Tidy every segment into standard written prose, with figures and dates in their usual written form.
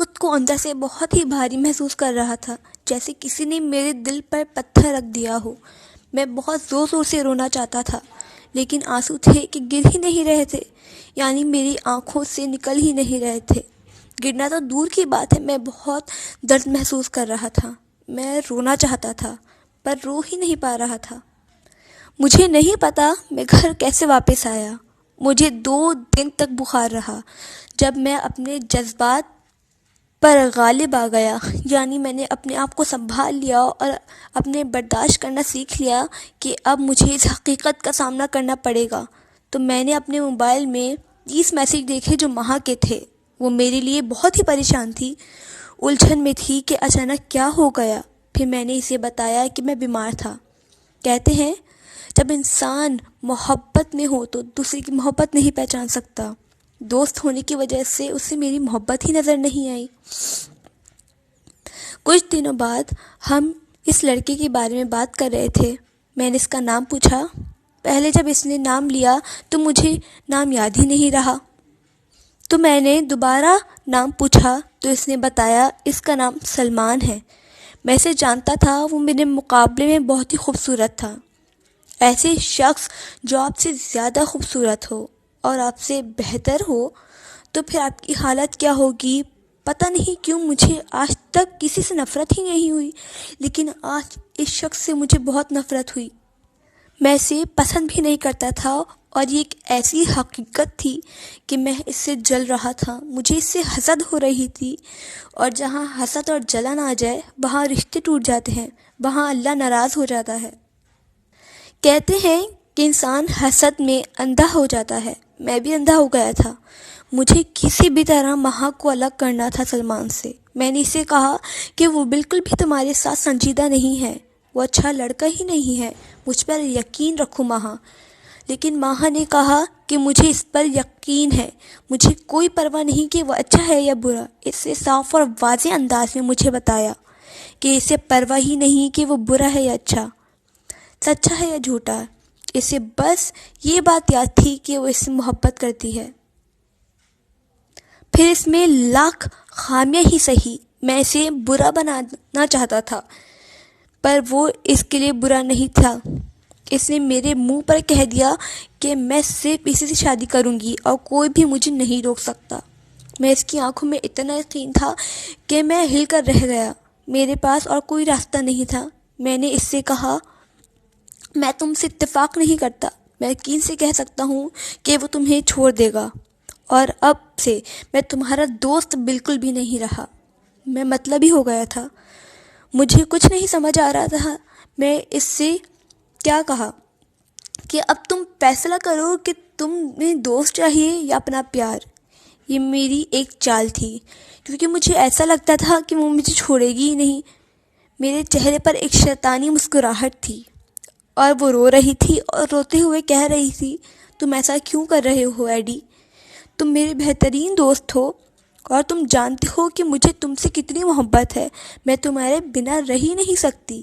خود کو اندر سے بہت ہی بھاری محسوس کر رہا تھا، جیسے کسی نے میرے دل پر پتھر رکھ دیا ہو۔ میں بہت زور زور سے رونا چاہتا تھا، لیکن آنسو تھے کہ گر ہی نہیں رہے تھے، یعنی میری آنکھوں سے نکل ہی نہیں رہے تھے۔ گرنا تو دور کی بات ہے، میں بہت درد محسوس کر رہا تھا۔ میں رونا چاہتا تھا پر رو ہی نہیں پا رہا تھا۔ مجھے نہیں پتا میں گھر کیسے واپس آیا۔ مجھے 2 دن تک بخار رہا۔ جب میں اپنے جذبات پر غالب آ گیا، یعنی میں نے اپنے آپ کو سنبھال لیا اور اپنے برداشت کرنا سیکھ لیا کہ اب مجھے اس حقیقت کا سامنا کرنا پڑے گا، تو میں نے اپنے موبائل میں 30 میسیج دیکھے جو مہا کے تھے۔ وہ میرے لیے بہت ہی پریشان تھی، الجھن میں تھی کہ اچانک کیا ہو گیا۔ پھر میں نے اسے بتایا کہ میں بیمار تھا۔ کہتے ہیں جب انسان محبت میں ہو تو دوسرے کی محبت نہیں پہچان سکتا۔ دوست ہونے کی وجہ سے اسے میری محبت ہی نظر نہیں آئی۔ کچھ دنوں بعد ہم اس لڑکے کے بارے میں بات کر رہے تھے۔ میں نے اس کا نام پوچھا۔ پہلے جب اس نے نام لیا تو مجھے نام یاد ہی نہیں رہا، تو میں نے دوبارہ نام پوچھا تو اس نے بتایا اس کا نام سلمان ہے۔ میں اسے جانتا تھا، وہ میرے مقابلے میں بہت ہی خوبصورت تھا۔ ایسے شخص جو آپ سے زیادہ خوبصورت ہو اور آپ سے بہتر ہو تو پھر آپ کی حالت کیا ہوگی؟ پتہ نہیں کیوں مجھے آج تک کسی سے نفرت ہی نہیں ہوئی، لیکن آج اس شخص سے مجھے بہت نفرت ہوئی۔ میں اسے پسند بھی نہیں کرتا تھا اور یہ ایک ایسی حقیقت تھی کہ میں اس سے جل رہا تھا، مجھے اس سے حسد ہو رہی تھی، اور جہاں حسد اور جلن آ جائے وہاں رشتے ٹوٹ جاتے ہیں، وہاں اللہ ناراض ہو جاتا ہے۔ کہتے ہیں کہ انسان حسد میں اندھا ہو جاتا ہے، میں بھی اندھا ہو گیا تھا۔ مجھے کسی بھی طرح مہا کو الگ کرنا تھا سلمان سے۔ میں نے اسے کہا کہ وہ بالکل بھی تمہارے ساتھ سنجیدہ نہیں ہے، وہ اچھا لڑکا ہی نہیں ہے، مجھ پر یقین رکھو مہا۔ لیکن مہا نے کہا کہ مجھے اس پر یقین ہے، مجھے کوئی پرواہ نہیں کہ وہ اچھا ہے یا برا۔ اس نے صاف اور واضح انداز میں مجھے بتایا کہ اسے پرواہ ہی نہیں کہ وہ برا ہے یا اچھا، سچا ہے یا جھوٹا۔ اسے بس یہ بات یاد تھی کہ وہ اس سے محبت کرتی ہے۔ پھر اس میں لاکھ خامیاں ہی سہی، میں اسے برا بنانا چاہتا تھا پر وہ اس کے لیے برا نہیں تھا۔ اس نے میرے منہ پر کہہ دیا کہ میں صرف اسی سے شادی کروں گی اور کوئی بھی مجھے نہیں روک سکتا۔ میں اس کی آنکھوں میں اتنا یقین تھا کہ میں ہل کر رہ گیا۔ میرے پاس اور کوئی راستہ نہیں تھا۔ میں نے اس سے کہا میں تم سے اتفاق نہیں کرتا، میں یقین سے کہہ سکتا ہوں کہ وہ تمہیں چھوڑ دے گا، اور اب سے میں تمہارا دوست بالکل بھی نہیں رہا۔ میں مطلبی ہو گیا تھا، مجھے کچھ نہیں سمجھ آ رہا تھا میں اس سے کیا کہا کہ اب تم فیصلہ کرو کہ تمہیں دوست چاہیے یا اپنا پیار۔ یہ میری ایک چال تھی، کیونکہ مجھے ایسا لگتا تھا کہ وہ مجھے چھوڑے گی ہی نہیں۔ میرے چہرے پر ایک شیطانی مسکراہٹ تھی اور وہ رو رہی تھی اور روتے ہوئے کہہ رہی تھی تم ایسا کیوں کر رہے ہو ایڈی؟ تم میرے بہترین دوست ہو اور تم جانتے ہو کہ مجھے تم سے کتنی محبت ہے، میں تمہارے بنا رہ ہی نہیں سکتی،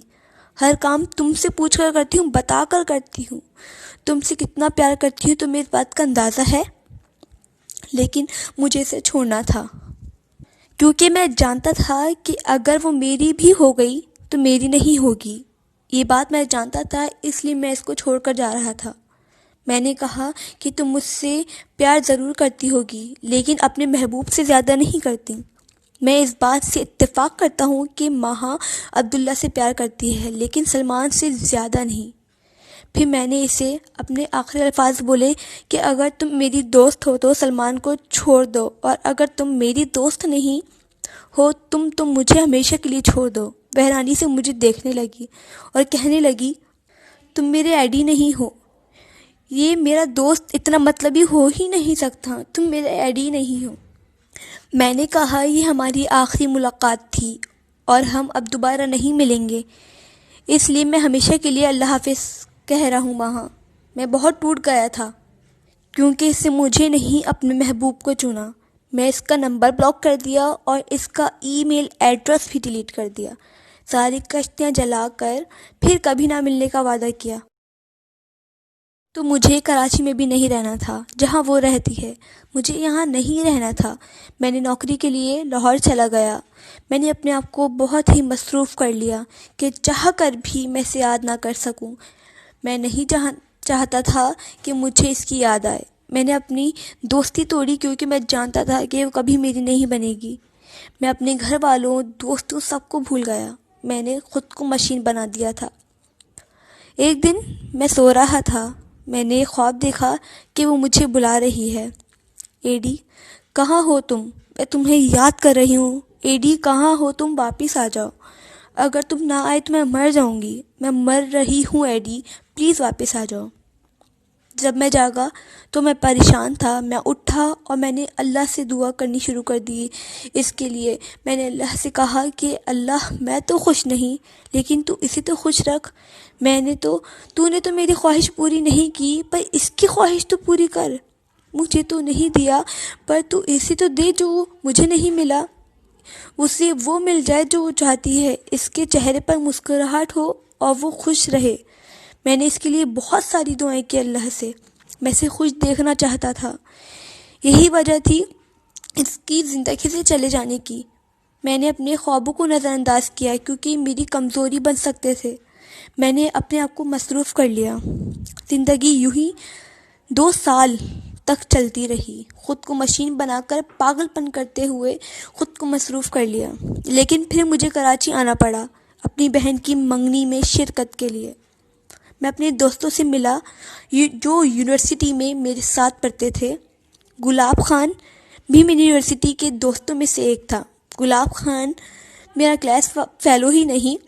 ہر کام تم سے پوچھ کر کرتی ہوں، بتا کر کرتی ہوں، تم سے کتنا پیار کرتی ہوں تمہیں اس بات کا اندازہ ہے۔ لیکن مجھے اسے چھوڑنا تھا، کیونکہ میں جانتا تھا کہ اگر وہ میری بھی ہو گئی تو میری نہیں ہوگی۔ یہ بات میں جانتا تھا، اس لیے میں اس کو چھوڑ کر جا رہا تھا۔ میں نے کہا کہ تم مجھ سے پیار ضرور کرتی ہوگی لیکن اپنے محبوب سے زیادہ نہیں کرتی۔ میں اس بات سے اتفاق کرتا ہوں کہ مہا عبداللہ سے پیار کرتی ہے لیکن سلمان سے زیادہ نہیں۔ پھر میں نے اسے اپنے آخری الفاظ بولے کہ اگر تم میری دوست ہو تو سلمان کو چھوڑ دو، اور اگر تم میری دوست نہیں ہو تم مجھے ہمیشہ کے لیے چھوڑ دو۔ وہ حیرانی سے مجھے دیکھنے لگی اور کہنے لگی تم میرے ایڈی نہیں ہو، یہ میرا دوست اتنا مطلبی ہو ہی نہیں سکتا، تم میرے ایڈی نہیں ہو۔ میں نے کہا یہ ہماری آخری ملاقات تھی اور ہم اب دوبارہ نہیں ملیں گے، اس لیے میں ہمیشہ کے لیے اللہ حافظ کہہ رہا ہوں مہا۔ میں بہت ٹوٹ گیا تھا کیونکہ اس سے مجھے نہیں اپنے محبوب کو چنا۔ میں اس کا نمبر بلاک کر دیا اور اس کا ای میل ایڈریس بھی ڈیلیٹ کر دیا، ساری کشتیاں جلا کر پھر کبھی نہ ملنے کا وعدہ کیا۔ تو مجھے کراچی میں بھی نہیں رہنا تھا جہاں وہ رہتی ہے، مجھے یہاں نہیں رہنا تھا۔ میں نے نوکری کے لیے لاہور چلا گیا۔ میں نے اپنے آپ کو بہت ہی مصروف کر لیا کہ چاہ کر بھی میں اسے یاد نہ کر سکوں۔ میں نہیں چاہتا تھا کہ مجھے اس کی یاد آئے۔ میں نے اپنی دوستی توڑی کیونکہ میں جانتا تھا کہ وہ کبھی میری نہیں بنے گی۔ میں اپنے گھر والوں، دوستوں، سب کو بھول گیا۔ میں نے خود کو مشین بنا دیا تھا۔ ایک دن میں سو رہا تھا، میں نے خواب دیکھا کہ وہ مجھے بلا رہی ہے۔ ایڈی کہاں ہو تم؟ میں تمہیں یاد کر رہی ہوں۔ ایڈی کہاں ہو تم؟ واپس آ جاؤ۔ اگر تم نہ آئے تو میں مر جاؤں گی۔ میں مر رہی ہوں ایڈی، پلیز واپس آ جاؤ۔ جب میں جاگا تو میں پریشان تھا۔ میں اٹھا اور میں نے اللہ سے دعا کرنی شروع کر دی۔ اس کے لیے میں نے اللہ سے کہا کہ اللہ، میں تو خوش نہیں لیکن تو اسے تو خوش رکھ۔ تو نے تو میری خواہش پوری نہیں کی، پر اس کی خواہش تو پوری کر۔ مجھے تو نہیں دیا پر تو اسے تو دے جو مجھے نہیں ملا۔ اسے وہ مل جائے جو وہ چاہتی ہے، اس کے چہرے پر مسکراہٹ ہو اور وہ خوش رہے۔ میں نے اس کے لیے بہت ساری دعائیں کی اللہ سے۔ میں اسے خوش دیکھنا چاہتا تھا۔ یہی وجہ تھی اس کی زندگی سے چلے جانے کی۔ میں نے اپنے خوابوں کو نظر انداز کیا کیونکہ میری کمزوری بن سکتے تھے۔ میں نے اپنے آپ کو مصروف کر لیا۔ زندگی یوں ہی 2 سال تک چلتی رہی۔ خود کو مشین بنا کر پاگل پن کرتے ہوئے خود کو مصروف کر لیا۔ لیکن پھر مجھے کراچی آنا پڑا اپنی بہن کی منگنی میں شرکت کے لیے۔ میں اپنے دوستوں سے ملا جو یونیورسٹی میں میرے ساتھ پڑھتے تھے۔ گلاب خان بھی میری یونیورسٹی کے دوستوں میں سے ایک تھا۔ گلاب خان میرا کلاس فیلو ہی نہیں،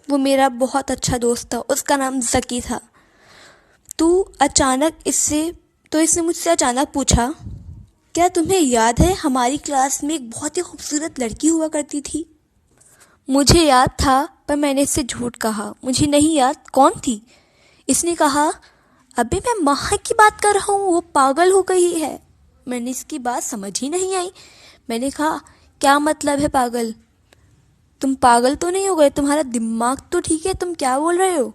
وہ میرا بہت اچھا دوست تھا۔ اس کا نام ذکی تھا۔ اس نے مجھ سے اچانک پوچھا، کیا تمہیں یاد ہے ہماری کلاس میں ایک بہت ہی خوبصورت لڑکی ہوا کرتی تھی؟ مجھے یاد تھا پر میں نے اس سے جھوٹ کہا، مجھے نہیں یاد، کون تھی؟ اس نے کہا، ابے میں ماہا کی بات کر رہا ہوں، وہ پاگل ہو گئی ہے۔ میں نے اس کی بات سمجھ ہی نہیں آئی۔ میں نے کہا، کیا مطلب ہے پاگل؟ تم پاگل تو نہیں ہو گئے؟ تمہارا دماغ تو ٹھیک ہے؟ تم کیا بول رہے ہو؟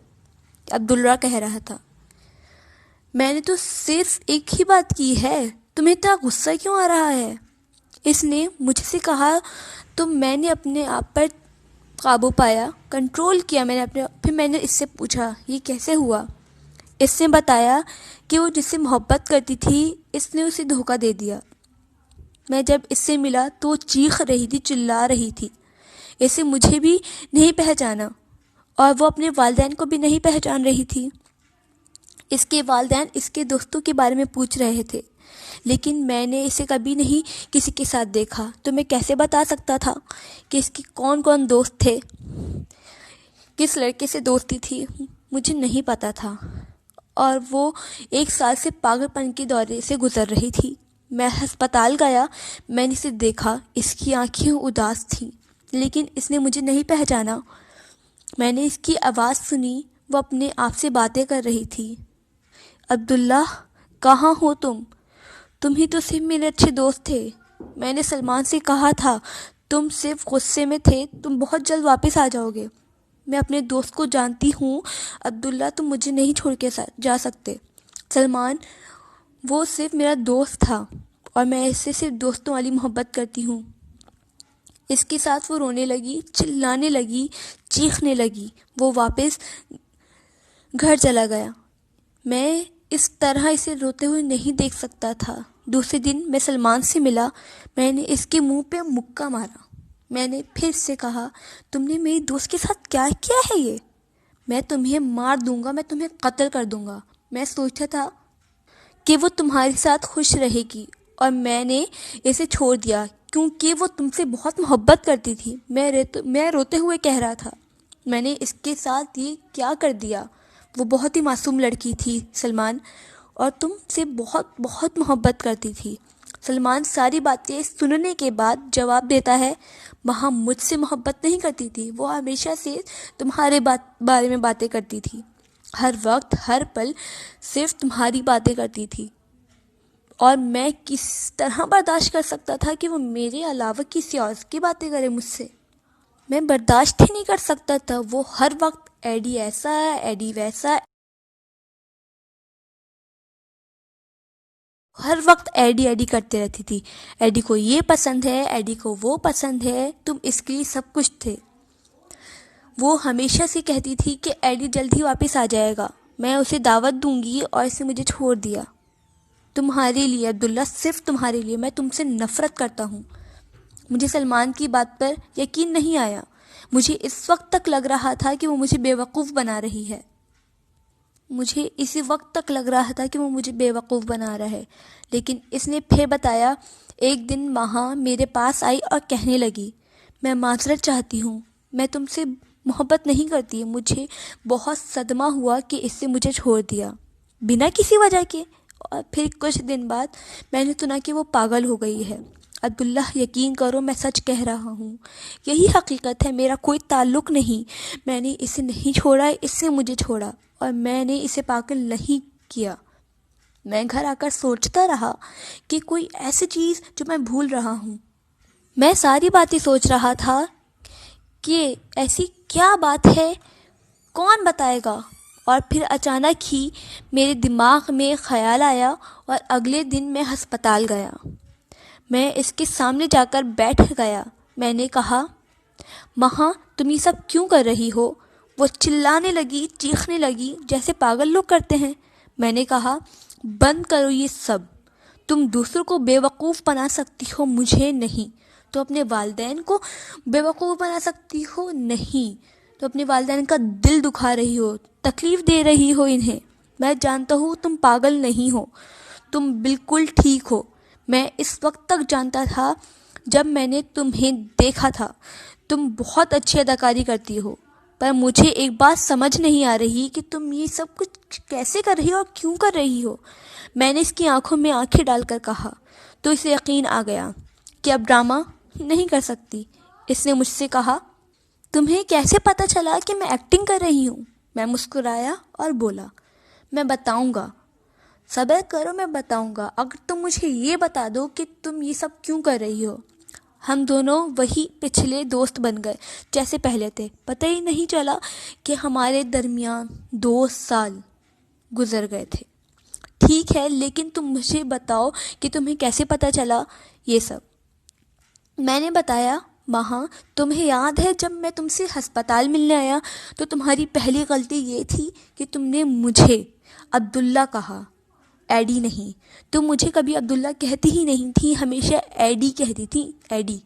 عبداللہ کہہ رہا تھا۔ میں نے تو صرف ایک ہی بات کی ہے، تمہیں اتنا غصہ کیوں آ رہا ہے؟ اس نے مجھ سے کہا تو میں نے اپنے آپ پر قابو پایا، کنٹرول کیا۔ پھر میں نے اس سے پوچھا، یہ کیسے ہوا؟ اس نے بتایا کہ وہ جس سے محبت کرتی تھی اس نے اسے دھوکہ دے دیا۔ میں جب اس سے ملا تو وہ چیخ رہی تھی، چلا رہی تھی۔ اسے مجھے بھی نہیں پہچانا اور وہ اپنے والدین کو بھی نہیں پہچان رہی تھی۔ اس کے والدین اس کے دوستوں کے بارے میں پوچھ رہے تھے، لیکن میں نے اسے کبھی نہیں کسی کے ساتھ دیکھا، تو میں کیسے بتا سکتا تھا کہ اس کے کون کون دوست تھے، کس لڑکے سے دوستی تھی؟ مجھے نہیں پتا تھا۔ اور وہ 1 سال سے پاگل پن کے دورے سے گزر رہی تھی۔ میں ہسپتال گیا، میں نے اسے دیکھا، اس کی آنکھیں اداس تھیں، لیکن اس نے مجھے نہیں پہچانا۔ میں نے اس کی آواز سنی، وہ اپنے آپ سے باتیں کر رہی تھی۔ عبداللہ کہاں ہو تم؟ تم ہی تو صرف میرے اچھے دوست تھے۔ میں نے سلمان سے کہا تھا تم صرف غصے میں تھے، تم بہت جلد واپس آ جاؤ گے۔ میں اپنے دوست کو جانتی ہوں عبداللہ، تم مجھے نہیں چھوڑ کے جا سکتے۔ سلمان، وہ صرف میرا دوست تھا اور میں اس سے صرف دوستوں والی محبت کرتی ہوں۔ اس کے ساتھ وہ رونے لگی، چلانے لگی، چیخنے لگی۔ وہ واپس گھر چلا گیا۔ میں اس طرح اسے روتے ہوئے نہیں دیکھ سکتا تھا۔ دوسرے دن میں سلمان سے ملا، میں نے اس کے منہ پہ مکہ مارا۔ میں نے پھر سے کہا، تم نے میری دوست کے ساتھ کیا کیا ہے یہ؟ میں تمہیں مار دوں گا، میں تمہیں قتل کر دوں گا۔ میں سوچا تھا کہ وہ تمہارے ساتھ خوش رہے گی اور میں نے اسے چھوڑ دیا کیونکہ وہ تم سے بہت محبت کرتی تھی۔ میں روتے ہوئے کہہ رہا تھا، میں نے اس کے ساتھ یہ کیا کر دیا؟ وہ بہت ہی معصوم لڑکی تھی سلمان، اور تم سے بہت بہت محبت کرتی تھی۔ سلمان ساری باتیں سننے کے بعد جواب دیتا ہے، وہاں مجھ سے محبت نہیں کرتی تھی، وہ ہمیشہ سے تمہارے بارے میں باتیں کرتی تھی، ہر وقت ہر پل صرف تمہاری باتیں کرتی تھی، اور میں کس طرح برداشت کر سکتا تھا کہ وہ میرے علاوہ کسی اور کی باتیں کرے مجھ سے؟ میں برداشت ہی نہیں کر سکتا تھا۔ وہ ہر وقت ایڈی ایسا ہے، ایڈی ویسا، ہر وقت ایڈی ایڈی کرتے رہتی تھی. ایڈی کو یہ پسند ہے، ایڈی کو وہ پسند ہے، تم اس کے لیے سب کچھ تھے. وہ ہمیشہ سے کہتی تھی کہ ایڈی جلد ہی واپس آ جائے گا، میں اسے دعوت دوں گی، اور اسے مجھے چھوڑ دیا. تمہارے لیے عبداللہ، صرف تمہارے لیے میں تم سے نفرت کرتا ہوں. مجھے سلمان کی بات پر یقین نہیں آیا. مجھے اس وقت تک لگ رہا تھا کہ وہ مجھے بیوقوف بنا رہی ہے. مجھے اسی وقت تک لگ رہا تھا کہ وہ مجھے بیوقوف بنا رہا ہے. لیکن اس نے پھر بتایا. ایک دن ماہا میرے پاس آئی اور کہنے لگی، میں معذرت چاہتی ہوں، میں تم سے محبت نہیں کرتی. مجھے بہت صدمہ ہوا کہ اس سے مجھے چھوڑ دیا بنا کسی وجہ کے. اور پھر کچھ دن بعد میں نے سنا کہ وہ پاگل ہو گئی ہے. عبداللہ، یقین کرو میں سچ کہہ رہا ہوں، یہی حقیقت ہے. میرا کوئی تعلق نہیں. میں نے اسے نہیں چھوڑا، اس سے مجھے چھوڑا، اور میں نے اسے پاگل نہیں کیا. میں گھر آ کر سوچتا رہا کہ کوئی ایسی چیز جو میں بھول رہا ہوں. میں ساری باتیں سوچ رہا تھا کہ ایسی کیا بات ہے، کون بتائے گا. اور پھر اچانک ہی میرے دماغ میں خیال آیا، اور اگلے دن میں ہسپتال گیا. میں اس کے سامنے جا کر بیٹھ گیا. میں نے کہا، ماہا تم یہ سب کیوں کر رہی ہو؟ وہ چلانے لگی، چیخنے لگی جیسے پاگل لوگ کرتے ہیں. میں نے کہا، بند کرو یہ سب. تم دوسروں کو بیوقوف بنا سکتی ہو، مجھے نہیں. تو اپنے والدین کو بیوقوف بنا سکتی ہو؟ نہیں. تو اپنے والدین کا دل دکھا رہی ہو، تکلیف دے رہی ہو انہیں. میں جانتا ہوں تم پاگل نہیں ہو، تم بالکل ٹھیک ہو. میں اس وقت تک جانتا تھا جب میں نے تمہیں دیکھا تھا. تم بہت اچھی اداکاری کرتی ہو، پر مجھے ایک بات سمجھ نہیں آ رہی کہ تم یہ سب کچھ کیسے کر رہی ہو اور کیوں کر رہی ہو. میں نے اس کی آنکھوں میں آنکھیں ڈال کر کہا. تو اسے یقین آ گیا کہ اب ڈرامہ نہیں کر سکتی. اس نے مجھ سے کہا، تمہیں کیسے پتہ چلا کہ میں ایکٹنگ کر رہی ہوں؟ میں مسکرایا اور بولا، میں بتاؤں گا. صبر کرو، میں بتاؤں گا. اگر تم مجھے یہ بتا دو کہ تم یہ سب کیوں کر رہی ہو. ہم دونوں وہی پچھلے دوست بن گئے جیسے پہلے تھے. پتہ ہی نہیں چلا کہ ہمارے درمیان 2 سال گزر گئے تھے. ٹھیک ہے، لیکن تم مجھے بتاؤ کہ تمہیں کیسے پتہ چلا یہ سب. میں نے بتایا، ماہا تمہیں یاد ہے جب میں تم سے ہسپتال ملنے آیا تو تمہاری پہلی غلطی یہ تھی کہ تم نے مجھے عبداللہ کہا، ایڈی نہیں. تم مجھے کبھی عبداللہ کہتی ہی نہیں تھی، ہمیشہ ایڈی کہتی تھی، ایڈی.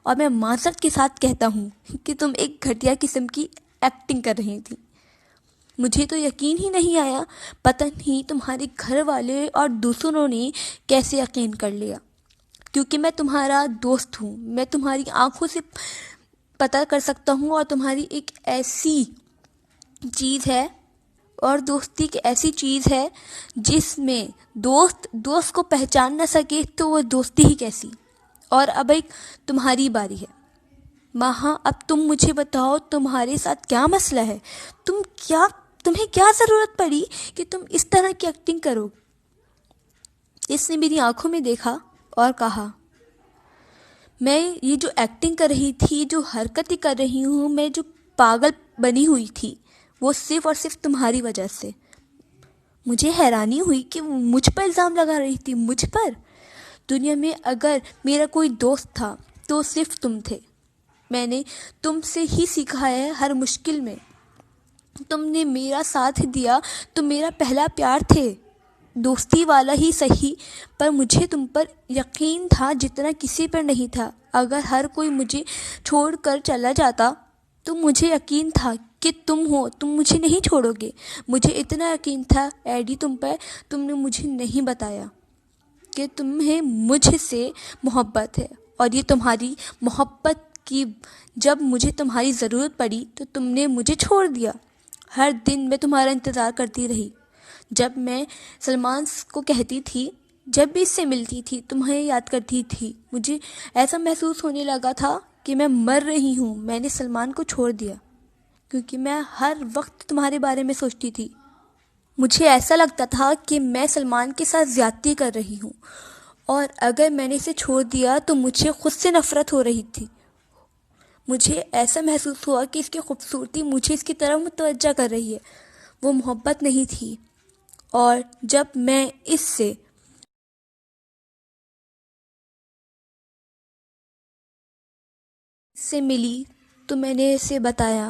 اور میں معذرت کے ساتھ کہتا ہوں کہ تم ایک گھٹیا قسم کی ایکٹنگ کر رہی تھی. مجھے تو یقین ہی نہیں آیا. پتہ نہیں تمہارے گھر والے اور دوسروں نے کیسے یقین کر لیا. کیونکہ میں تمہارا دوست ہوں، میں تمہاری آنکھوں سے پتہ کر سکتا ہوں. اور تمہاری ایک ایسی چیز ہے، اور دوستی ایک ایسی چیز ہے جس میں دوست کو پہچان نہ سکے تو وہ دوستی ہی کیسی. اور اب ایک تمہاری باری ہے. ماہا اب تم مجھے بتاؤ تمہارے ساتھ کیا مسئلہ ہے؟ تمہیں کیا ضرورت پڑی کہ تم اس طرح کی ایکٹنگ کرو؟ اس نے میری آنکھوں میں دیکھا اور کہا، میں یہ جو ایکٹنگ کر رہی تھی، جو حرکتیں کر رہی ہوں، میں جو پاگل بنی ہوئی تھی، وہ صرف اور صرف تمہاری وجہ سے. مجھے حیرانی ہوئی کہ وہ مجھ پر الزام لگا رہی تھی. مجھ پر؟ دنیا میں اگر میرا کوئی دوست تھا تو صرف تم تھے. میں نے تم سے ہی سیکھا ہے ہر مشکل میں. تم نے میرا ساتھ دیا، تم میرا پہلا پیار تھے، دوستی والا ہی صحیح، پر مجھے تم پر یقین تھا جتنا کسی پر نہیں تھا. اگر ہر کوئی مجھے چھوڑ کر چلا جاتا تو مجھے یقین تھا کہ تم ہو، تم مجھے نہیں چھوڑو گے. مجھے اتنا یقین تھا ایڈی تم پر. تم نے مجھے نہیں بتایا کہ تمہیں مجھ سے محبت ہے، اور یہ تمہاری محبت کی جب مجھے تمہاری ضرورت پڑی تو تم نے مجھے چھوڑ دیا. ہر دن میں تمہارا انتظار کرتی رہی. جب میں سلمان کو کہتی تھی، جب بھی اس سے ملتی تھی، تمہیں یاد کرتی تھی، مجھے ایسا محسوس ہونے لگا تھا کہ میں مر رہی ہوں. میں نے سلمان کو چھوڑ دیا کیونکہ میں ہر وقت تمہارے بارے میں سوچتی تھی. مجھے ایسا لگتا تھا کہ میں سلمان کے ساتھ زیادتی کر رہی ہوں، اور اگر میں نے اسے چھوڑ دیا تو مجھے خود سے نفرت ہو رہی تھی. مجھے ایسا محسوس ہوا کہ اس کی خوبصورتی مجھے اس کی طرف متوجہ کر رہی ہے. وہ محبت نہیں تھی. اور جب میں اس سے سے ملی تو میں نے اسے بتایا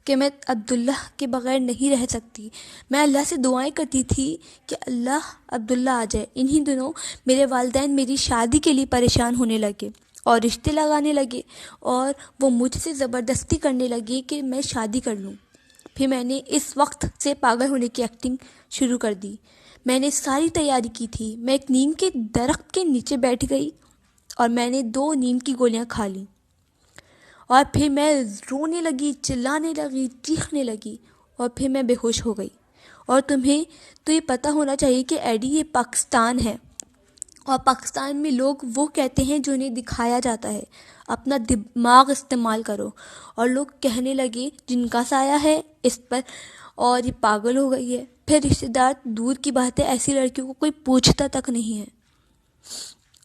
کہ میں عبداللہ کے بغیر نہیں رہ سکتی. میں اللہ سے دعائیں کرتی تھی کہ اللہ عبداللہ آ جائے. انہی دنوں میرے والدین میری شادی کے لیے پریشان ہونے لگے اور رشتے لگانے لگے، اور وہ مجھ سے زبردستی کرنے لگے کہ میں شادی کر لوں. پھر میں نے اس وقت سے پاگل ہونے کی ایکٹنگ شروع کر دی. میں نے ساری تیاری کی تھی. میں ایک نیم کے درخت کے نیچے بیٹھ گئی اور میں نے 2 نیم کی گولیاں کھا لیں، اور پھر میں رونے لگی، چلانے لگی، چیخنے لگی، اور پھر میں بے ہوش ہو گئی. اور تمہیں تو یہ پتہ ہونا چاہیے کہ ایڈی یہ پاکستان ہے، اور پاکستان میں لوگ وہ کہتے ہیں جو انہیں دکھایا جاتا ہے. اپنا دماغ استعمال کرو. اور لوگ کہنے لگے جن کا سایہ ہے اس پر، اور یہ پاگل ہو گئی ہے. پھر رشتہ دار دور کی بات ہے، ایسی لڑکیوں کو کوئی پوچھتا تک نہیں ہے.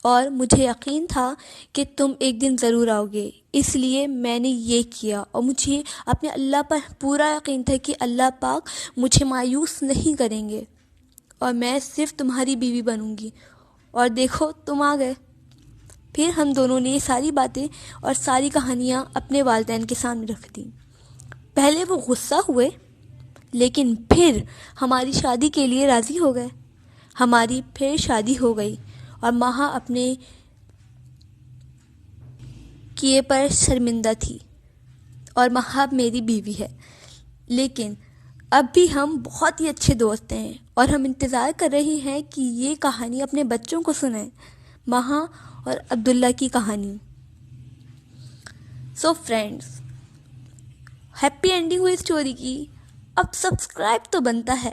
اور مجھے یقین تھا کہ تم ایک دن ضرور آؤ گے، اس لیے میں نے یہ کیا. اور مجھے اپنے اللہ پر پورا یقین تھا کہ اللہ پاک مجھے مایوس نہیں کریں گے اور میں صرف تمہاری بیوی بنوں گی. اور دیکھو تم آ گئے. پھر ہم دونوں نے یہ ساری باتیں اور ساری کہانیاں اپنے والدین کے سامنے رکھ دیں. پہلے وہ غصہ ہوئے، لیکن پھر ہماری شادی کے لیے راضی ہو گئے. ہماری پھر شادی ہو گئی، اور ماہا اپنے کیے پر شرمندہ تھی، اور ماہا میری بیوی ہے. لیکن اب بھی ہم بہت ہی اچھے دوست ہیں، اور ہم انتظار کر رہے ہیں کہ یہ کہانی اپنے بچوں کو سنائیں، ماہا اور عبداللہ کی کہانی. سو فرینڈز، ہیپی اینڈنگ ہوئی اسٹوری کی. اب سبسکرائب تو بنتا ہے.